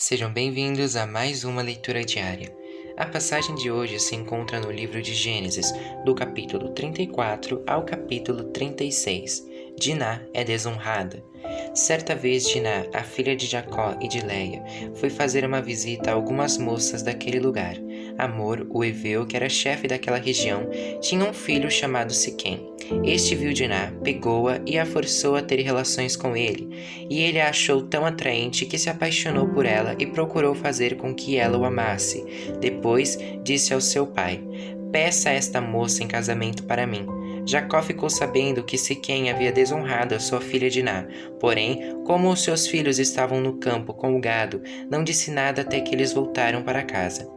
Sejam bem-vindos a mais uma leitura diária. A passagem de hoje se encontra no livro de Gênesis, do capítulo 34 ao capítulo 36. Diná é desonrada. Certa vez Diná, a filha de Jacó e de Leia, foi fazer uma visita a algumas moças daquele lugar. Amor, o heveu, que era chefe daquela região, tinha um filho chamado Siquém. Este viu Diná, pegou-a e a forçou a ter relações com ele, e ele a achou tão atraente que se apaixonou por ela e procurou fazer com que ela o amasse. Depois disse ao seu pai: "Peça esta moça em casamento para mim." Jacó ficou sabendo que Siquém havia desonrado a sua filha Diná, porém, como os seus filhos estavam no campo com o gado, não disse nada até que eles voltaram para casa.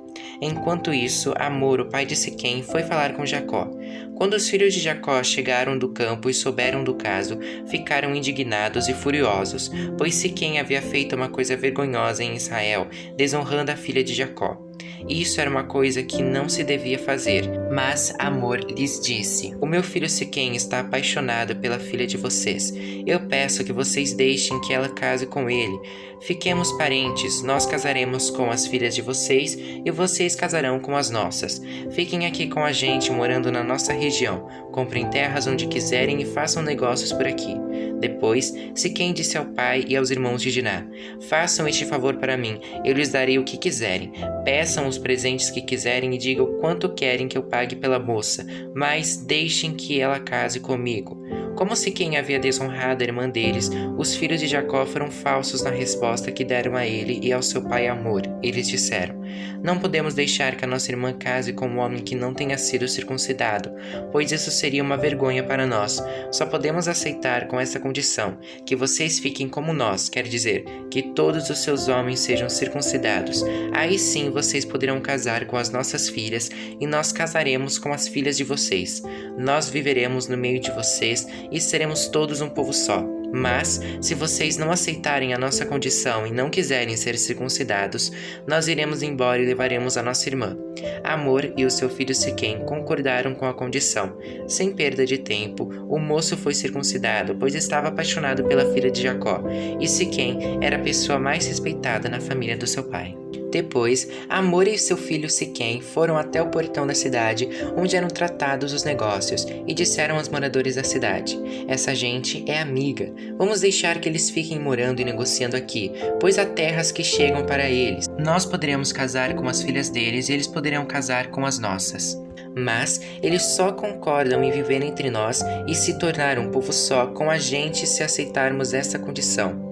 Enquanto isso, Amor, o pai de Siquém, foi falar com Jacó. Quando os filhos de Jacó chegaram do campo e souberam do caso, ficaram indignados e furiosos, pois Siquém havia feito uma coisa vergonhosa em Israel, desonrando a filha de Jacó. Isso era uma coisa que não se devia fazer, mas Amor lhes disse: "O meu filho Siquém está apaixonado pela filha de vocês. Eu peço que vocês deixem que ela case com ele. Fiquemos parentes, nós casaremos com as filhas de vocês e vocês casarão com as nossas. Fiquem aqui com a gente, morando na nossa região. Comprem terras onde quiserem e façam negócios por aqui." Depois, Siquém disse ao pai e aos irmãos de Diná: "Façam este favor para mim, eu lhes darei o que quiserem. Peçam os presentes que quiserem e digam quanto querem que eu pague pela moça, mas deixem que ela case comigo." Como Siquém havia desonrado a irmã deles, os filhos de Jacó foram falsos na resposta que deram a ele e ao seu pai Amor. Eles disseram: "Não podemos deixar que a nossa irmã case com um homem que não tenha sido circuncidado, pois isso seria uma vergonha para nós. Só podemos aceitar com essa condição, que vocês fiquem como nós, quer dizer, que todos os seus homens sejam circuncidados. Aí sim vocês poderão casar com as nossas filhas e nós casaremos com as filhas de vocês. Nós viveremos no meio de vocês e seremos todos um povo só. Mas, se vocês não aceitarem a nossa condição e não quiserem ser circuncidados, nós iremos embora e levaremos a nossa irmã." Amor e o seu filho Siquém concordaram com a condição. Sem perda de tempo, o moço foi circuncidado, pois estava apaixonado pela filha de Jacó, e Siquém era a pessoa mais respeitada na família do seu pai. Depois, Amor e seu filho Siquém foram até o portão da cidade, onde eram tratados os negócios, e disseram aos moradores da cidade: "Essa gente é amiga. Vamos deixar que eles fiquem morando e negociando aqui, pois há terras que chegam para eles. Nós poderemos casar com as filhas deles e eles poderão casar com as nossas. Mas eles só concordam em viver entre nós e se tornar um povo só com a gente se aceitarmos essa condição.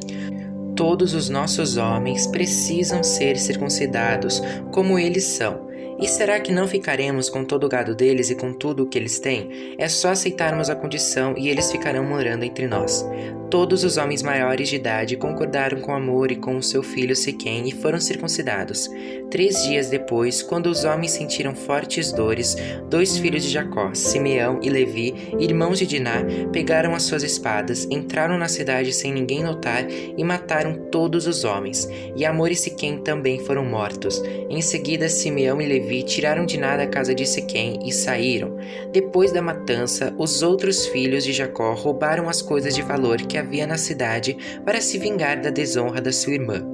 Todos os nossos homens precisam ser circuncidados, como eles são. E será que não ficaremos com todo o gado deles e com tudo o que eles têm? É só aceitarmos a condição e eles ficarão morando entre nós." Todos os homens maiores de idade concordaram com Amor e com o seu filho Siquém e foram circuncidados. 3 dias depois, quando os homens sentiram fortes dores, 2 filhos de Jacó, Simeão e Levi, irmãos de Diná, pegaram as suas espadas, entraram na cidade sem ninguém notar e mataram todos os homens. E Amor e Siquém também foram mortos. Em seguida, Simeão e Levi tiraram Diná da casa de Siquém e saíram. Depois da matança, os outros filhos de Jacó roubaram as coisas de valor que havia na cidade para se vingar da desonra da sua irmã.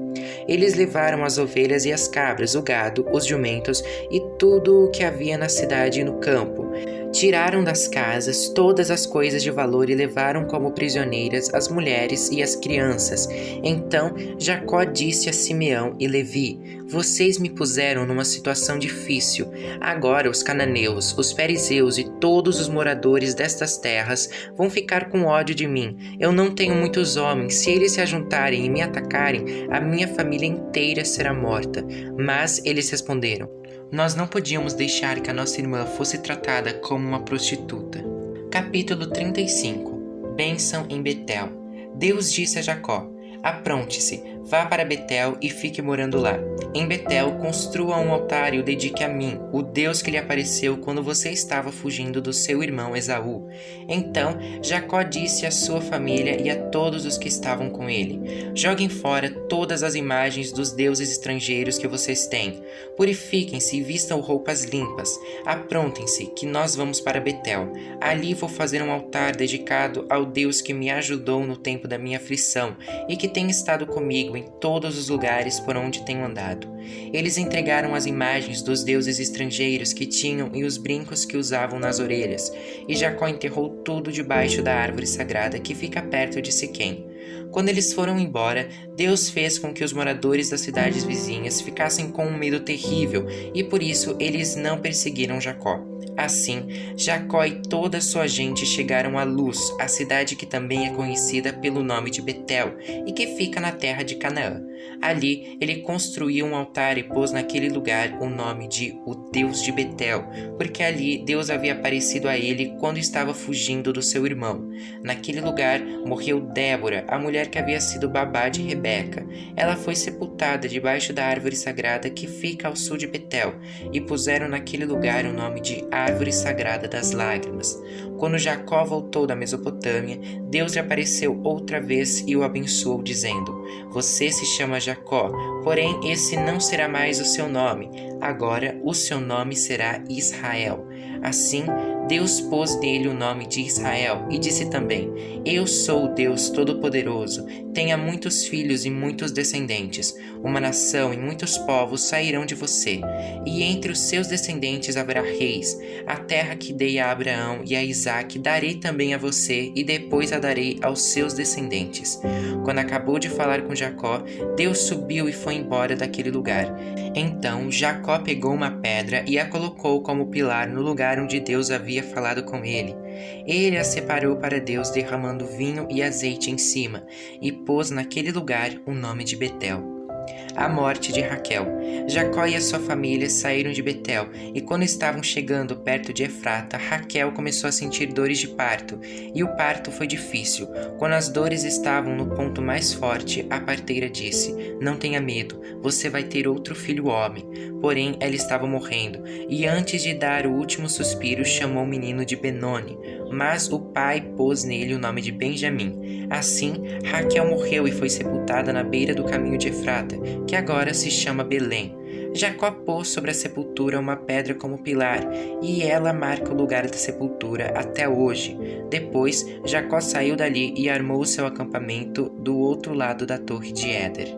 Eles levaram as ovelhas e as cabras, o gado, os jumentos e tudo o que havia na cidade e no campo. Tiraram das casas todas as coisas de valor e levaram como prisioneiras as mulheres e as crianças. Então Jacó disse a Simeão e Levi: "Vocês me puseram numa situação difícil. Agora os cananeus, os fariseus e todos os moradores destas terras vão ficar com ódio de mim. Eu não tenho muitos homens. Se eles se ajuntarem e me atacarem, a minha família inteira será morta." Mas eles responderam: "Nós não podíamos deixar que a nossa irmã fosse tratada como uma prostituta." Capítulo 35. Bênção em Betel. Deus disse a Jacó: "Apronte-se, vá para Betel e fique morando lá. Em Betel, construa um altar e o dedique a mim, o Deus que lhe apareceu quando você estava fugindo do seu irmão Esaú." Então Jacó disse à sua família e a todos os que estavam com ele: "Joguem fora todas as imagens dos deuses estrangeiros que vocês têm. Purifiquem-se e vistam roupas limpas. Aprontem-se, que nós vamos para Betel. Ali vou fazer um altar dedicado ao Deus que me ajudou no tempo da minha aflição e que tem estado comigo em todos os lugares por onde tenho andado. Eles entregaram as imagens dos deuses estrangeiros que tinham e os brincos que usavam nas orelhas, e Jacó enterrou tudo debaixo da árvore sagrada que fica perto de Siquém. Quando eles foram embora, Deus fez com que os moradores das cidades vizinhas ficassem com um medo terrível, e por isso eles não perseguiram Jacó. Assim, Jacó e toda a sua gente chegaram a Luz, a cidade que também é conhecida pelo nome de Betel e que fica na terra de Canaã. Ali, ele construiu um altar e pôs naquele lugar o nome de o Deus de Betel, porque ali Deus havia aparecido a ele quando estava fugindo do seu irmão. Naquele lugar morreu Débora, a mulher que havia sido babá de Rebeca. Ela foi sepultada debaixo da árvore sagrada que fica ao sul de Betel, e puseram naquele lugar o nome de Árvore Sagrada das Lágrimas. Quando Jacó voltou da Mesopotâmia, Deus lhe apareceu outra vez e o abençoou, dizendo: Você se chama Jacó, porém esse não será mais o seu nome. Agora o seu nome será Israel. Assim, Deus pôs nele o nome de Israel e disse também: Eu sou o Deus Todo-Poderoso. Tenha muitos filhos e muitos descendentes. Uma nação e muitos povos sairão de você, e entre os seus descendentes haverá reis. A terra que dei a Abraão e a Isaque darei também a você, e depois a darei aos seus descendentes. Quando acabou de falar com Jacó, Deus subiu e foi embora daquele lugar. Então Jacó pegou uma pedra e a colocou como pilar no lugar onde Deus havia falado com ele. Ele a separou para Deus, derramando vinho e azeite em cima, e pôs naquele lugar o nome de Betel. A morte de Raquel. Jacó e a sua família saíram de Betel, e quando estavam chegando perto de Efrata, Raquel começou a sentir dores de parto, e o parto foi difícil. Quando as dores estavam no ponto mais forte, a parteira disse: Não tenha medo, você vai ter outro filho homem. Porém, ela estava morrendo, e antes de dar o último suspiro, chamou o menino de Benoni, mas o pai pôs nele o nome de Benjamim. Assim, Raquel morreu e foi sepultada na beira do caminho de Efrata, que agora se chama Belém. Jacó pôs sobre a sepultura uma pedra como pilar, e ela marca o lugar da sepultura até hoje. Depois, Jacó saiu dali e armou seu acampamento do outro lado da torre de Éder.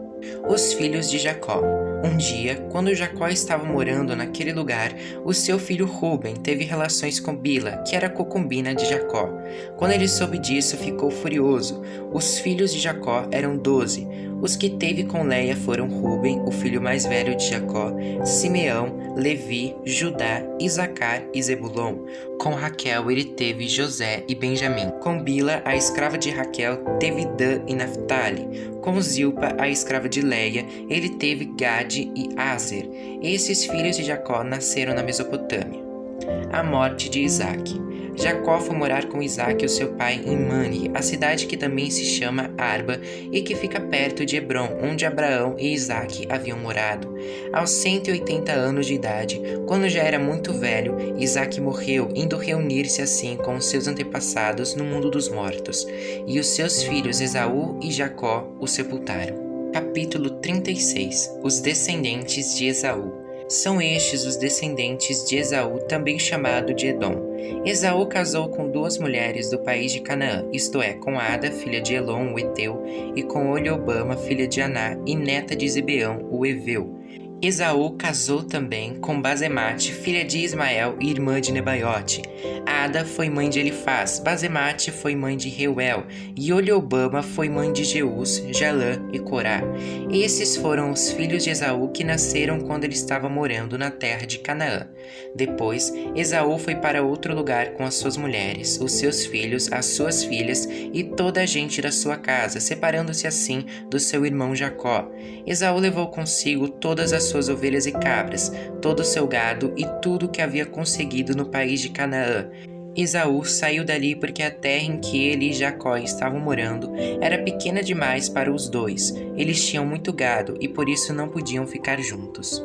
Os filhos de Jacó. Um dia, quando Jacó estava morando naquele lugar, o seu filho Ruben teve relações com Bila, que era concubina de Jacó. Quando ele soube disso, ficou furioso. Os filhos de Jacó eram 12. Os que teve com Leia foram Ruben, o filho mais velho de Jacó, Simeão, Levi, Judá, Isacar e Zebulon. Com Raquel ele teve José e Benjamim. Com Bila, a escrava de Raquel, teve Dan e Naphtali. Com Zilpa, a escrava de Leia, ele teve Gade e Aser. Esses filhos de Jacó nasceram na Mesopotâmia. A morte de Isaque. Jacó foi morar com Isaque, o seu pai, em Mani, a cidade que também se chama Arba e que fica perto de Hebrom, onde Abraão e Isaque haviam morado. Aos 180 anos de idade, quando já era muito velho, Isaque morreu, indo reunir-se assim com os seus antepassados no mundo dos mortos, e os seus filhos Esaú e Jacó o sepultaram. Capítulo 36. Os descendentes de Esaú. São estes os descendentes de Esaú, também chamado de Edom. Esaú casou com 2 mulheres do país de Canaã, isto é, com Ada, filha de Elon, o Eteu, e com Oliobama, filha de Aná, e neta de Zibeão, o Eveu. Esaú casou também com Basemate, filha de Ismael e irmã de Nebaiote. Ada foi mãe de Elifaz, Basemate foi mãe de Reuel, e Oliobama foi mãe de Jeus, Jalã e Corá. Esses foram os filhos de Esaú que nasceram quando ele estava morando na terra de Canaã. Depois, Esaú foi para outro lugar com as suas mulheres, os seus filhos, as suas filhas e toda a gente da sua casa, separando-se assim do seu irmão Jacó. Esaú levou consigo todas as suas ovelhas e cabras, todo o seu gado e tudo o que havia conseguido no país de Canaã. Esaú saiu dali porque a terra em que ele e Jacó estavam morando era pequena demais para os dois. Eles tinham muito gado e por isso não podiam ficar juntos.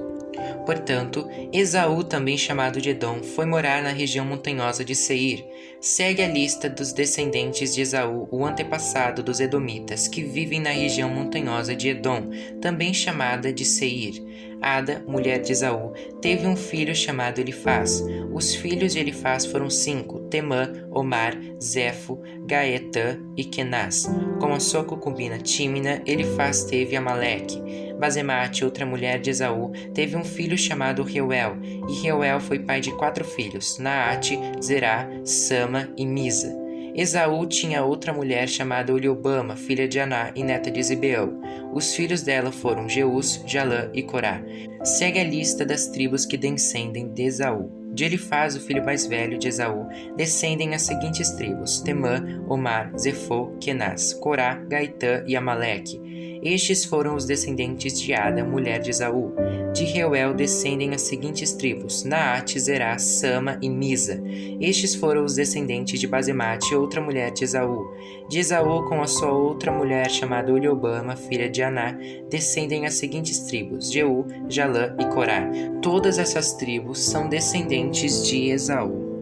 Portanto, Esaú, também chamado de Edom, foi morar na região montanhosa de Seir. Segue a lista dos descendentes de Esaú, o antepassado dos edomitas, que vivem na região montanhosa de Edom, também chamada de Seir. Ada, mulher de Esaú, teve um filho chamado Elifaz. Os filhos de Elifaz foram 5, Temã, Omar, Zefo, Gaetã e Kenaz. Com a sua concubina Tímina, Elifaz teve Amaleque. Basemate, outra mulher de Esaú, teve um filho chamado Reuel, e Reuel foi pai de 4 filhos, Naate, Zerá, Sama e Misa. Esaú tinha outra mulher chamada Oliobama, filha de Aná e neta de Zibeão. Os filhos dela foram Jeus, Jalã e Corá. Segue a lista das tribos que descendem de Esaú. De Elifaz, o filho mais velho de Esaú, descendem as seguintes tribos: Temã, Omar, Zefô, Kenaz, Corá, Gaetã e Amaleque. Estes foram os descendentes de Ada, mulher de Esaú. De Reuel descendem as seguintes tribos: Naate, Zerá, Sama e Misa. Estes foram os descendentes de Basemate, outra mulher de Esaú. De Esaú, com a sua outra mulher chamada Oliobama, filha de Aná, descendem as seguintes tribos: Jeú, Jalã e Corá. Todas essas tribos são descendentes de Esaú.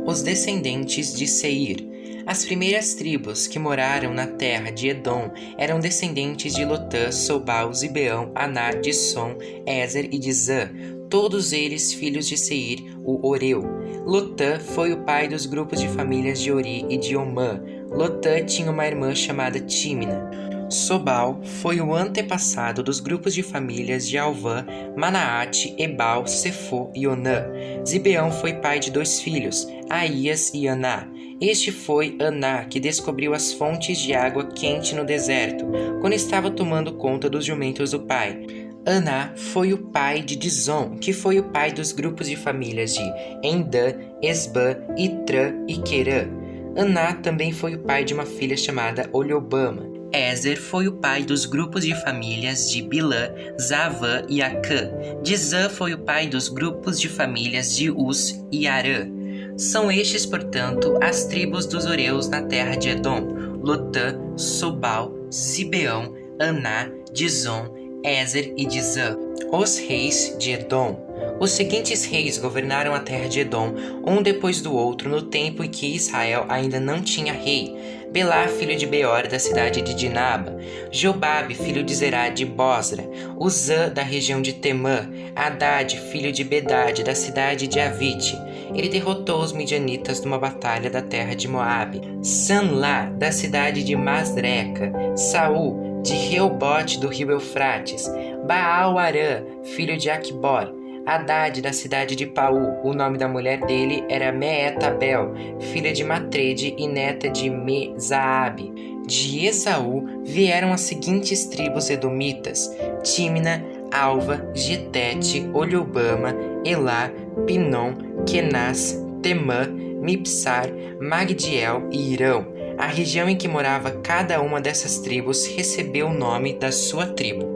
Os descendentes de Seir. As primeiras tribos que moraram na terra de Edom eram descendentes de Lotã, Sobal, Zibeão, Aná, Dissom, Ézer e Dizã, todos eles filhos de Seir, o Oreu. Lotã foi o pai dos grupos de famílias de Ori e de Omã. Lotã tinha uma irmã chamada Tímina. Sobal foi o antepassado dos grupos de famílias de Alvã, Manaate, Ebal, Sefô e Onã. Zibeão foi pai de 2 filhos, Aías e Aná. Este foi Aná que descobriu as fontes de água quente no deserto, quando estava tomando conta dos jumentos do pai. Aná foi o pai de Dizom, que foi o pai dos grupos de famílias de Endã, Esbã, Itrã e Querã. Aná também foi o pai de uma filha chamada Oliobama. Ézer foi o pai dos grupos de famílias de Bilã, Zavã e Acã. Dizã foi o pai dos grupos de famílias de Uz e Arã. São estes, portanto, as tribos dos Oreus na terra de Edom: Lotã, Sobal, Zibeão, Aná, Dizom, Ézer e Dizã. Os reis de Edom. Os seguintes reis governaram a terra de Edom, um depois do outro, no tempo em que Israel ainda não tinha rei: Belá, filho de Beor, da cidade de Dinaba; Jobabe, filho de Zerá, de Bosra; Uzã, da região de Temã; Haddad, filho de Bedade, da cidade de Avite. Ele derrotou os midianitas numa batalha da terra de Moabe. Sanlá, da cidade de Masreca; Saul, de Reobote, do rio Eufrates; Baal-Arã, filho de Aqubor; Haddad, da cidade de Paú. O nome da mulher dele era Meetabel, filha de Matrede e neta de Mezaabe. De Esaú vieram as seguintes tribos edomitas: Tímina, Alva, Getete, Oliobama, Elá, Pinom, Kenaz, Temã, Mipsar, Magdiel e Irão. A região em que morava cada uma dessas tribos recebeu o nome da sua tribo.